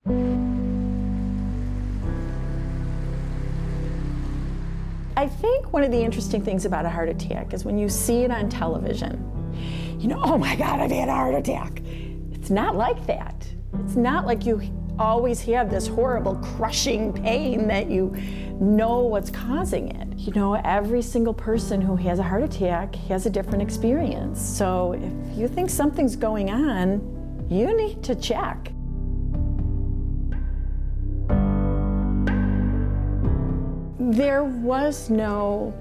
I think one of the interesting things about a heart attack is when you see it on television, you know, oh my God, I've had a heart attack. It's not like that. It's not like you always have this horrible crushing pain that you know what's causing it. You know, every single person who has a heart attack has a different experience. So if you think something's going on, you need to check. There was no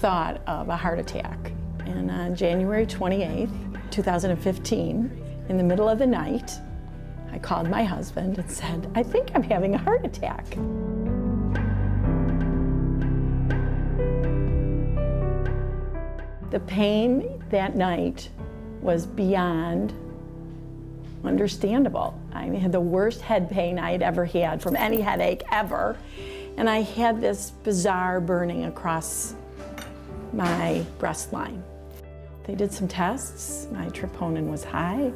thought of a heart attack. And on January 28th, 2015, in the middle of the night, I called my husband and said, I think I'm having a heart attack. The pain that night was beyond understandable. I had the worst head pain I had ever had from any headache ever. And I had this bizarre burning across my breast line. They did some tests. My troponin was high.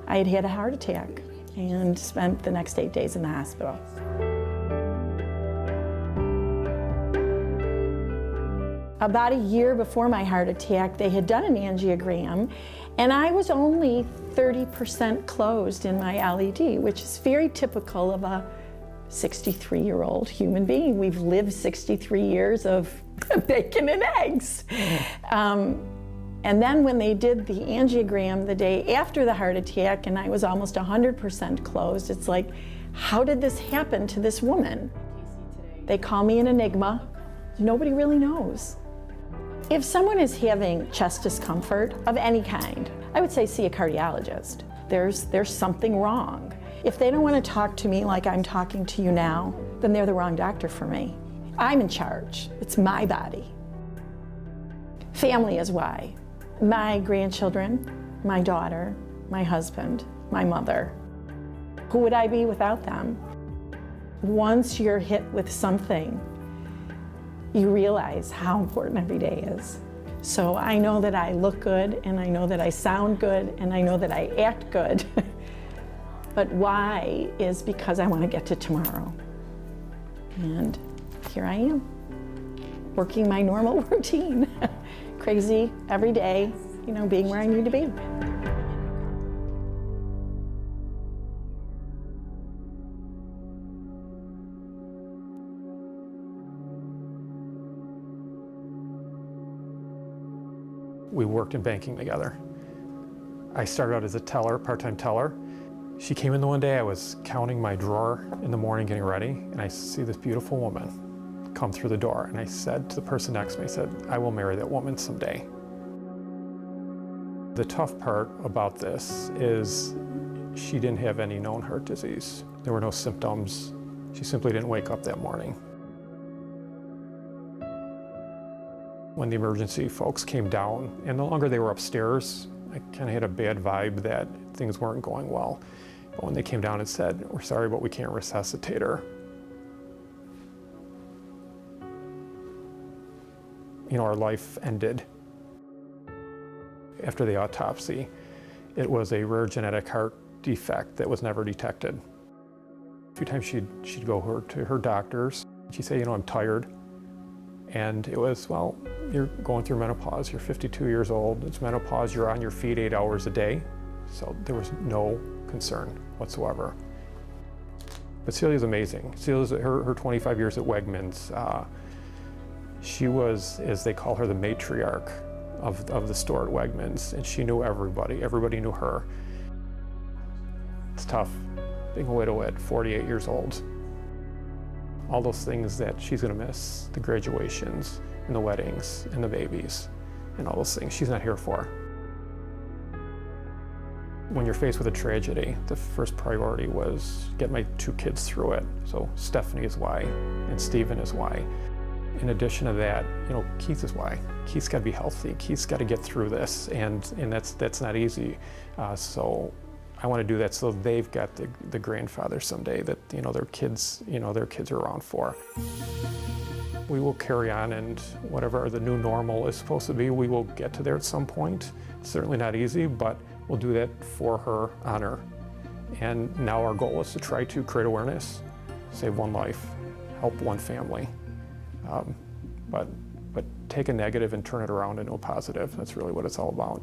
I had had a heart attack and spent the next 8 days in the hospital. About a year before my heart attack, they had done an angiogram, and I was only 30% closed in my LED, which is very typical of a 63-year-old human being. We've lived 63 years of bacon and eggs. And then when they did the angiogram the day after the heart attack, and I was almost 100% closed, it's like, how did this happen to this woman? They call me an enigma. Nobody really knows. If someone is having chest discomfort of any kind, I would say see a cardiologist. There's something wrong. If they don't want to talk to me like I'm talking to you now, then they're the wrong doctor for me. I'm in charge. It's my body. Family is why. My grandchildren, my daughter, my husband, my mother. Who would I be without them? Once you're hit with something, you realize how important every day is. So I know that I look good, and I know that I sound good, and I know that I act good. But why is because I want to get to tomorrow. And here I am, working my normal routine. Crazy every day, you know, being where I need to be. We worked in banking together. I started out as a teller, part-time teller. She came in the one day, I was counting my drawer in the morning, getting ready, and I see this beautiful woman come through the door. And I said to the person next to me, I said, I will marry that woman someday. The tough part about this is she didn't have any known heart disease. There were no symptoms. She simply didn't wake up that morning. When the emergency folks came down, and the longer they were upstairs, I kind of had a bad vibe that things weren't going well. But when they came down and said, we're sorry, but we can't resuscitate her, you know, our life ended. After the autopsy, it was a rare genetic heart defect that was never detected. A few times she'd go to her doctors. She'd say, you know, I'm tired. And it was, well, you're going through menopause, you're 52 years old, it's menopause, you're on your feet 8 hours a day. So there was no concern whatsoever. But Celia's amazing. Celia's, her 25 years at Wegmans, she was, as they call her, the matriarch of the store at Wegmans, and she knew everybody. Everybody knew her. It's tough being a widow at 48 years old. All those things that she's gonna miss, the graduations and the weddings and the babies and all those things she's not here for. When you're faced with a tragedy, the first priority was get my 2 kids through it. So Stephanie is why, and Stephen is why. In addition to that, you know, Keith is why. Keith's got to be healthy. Keith's got to get through this, and that's not easy. So I want to do that so they've got the grandfather someday that, you know, their kids are around for. We will carry on, and whatever the new normal is supposed to be, we will get to there at some point. It's certainly not easy, but we'll do that for her honor And now our goal is to try to create awareness, save one life, help one family. But take a negative and turn it around into a positive. That's really what it's all about.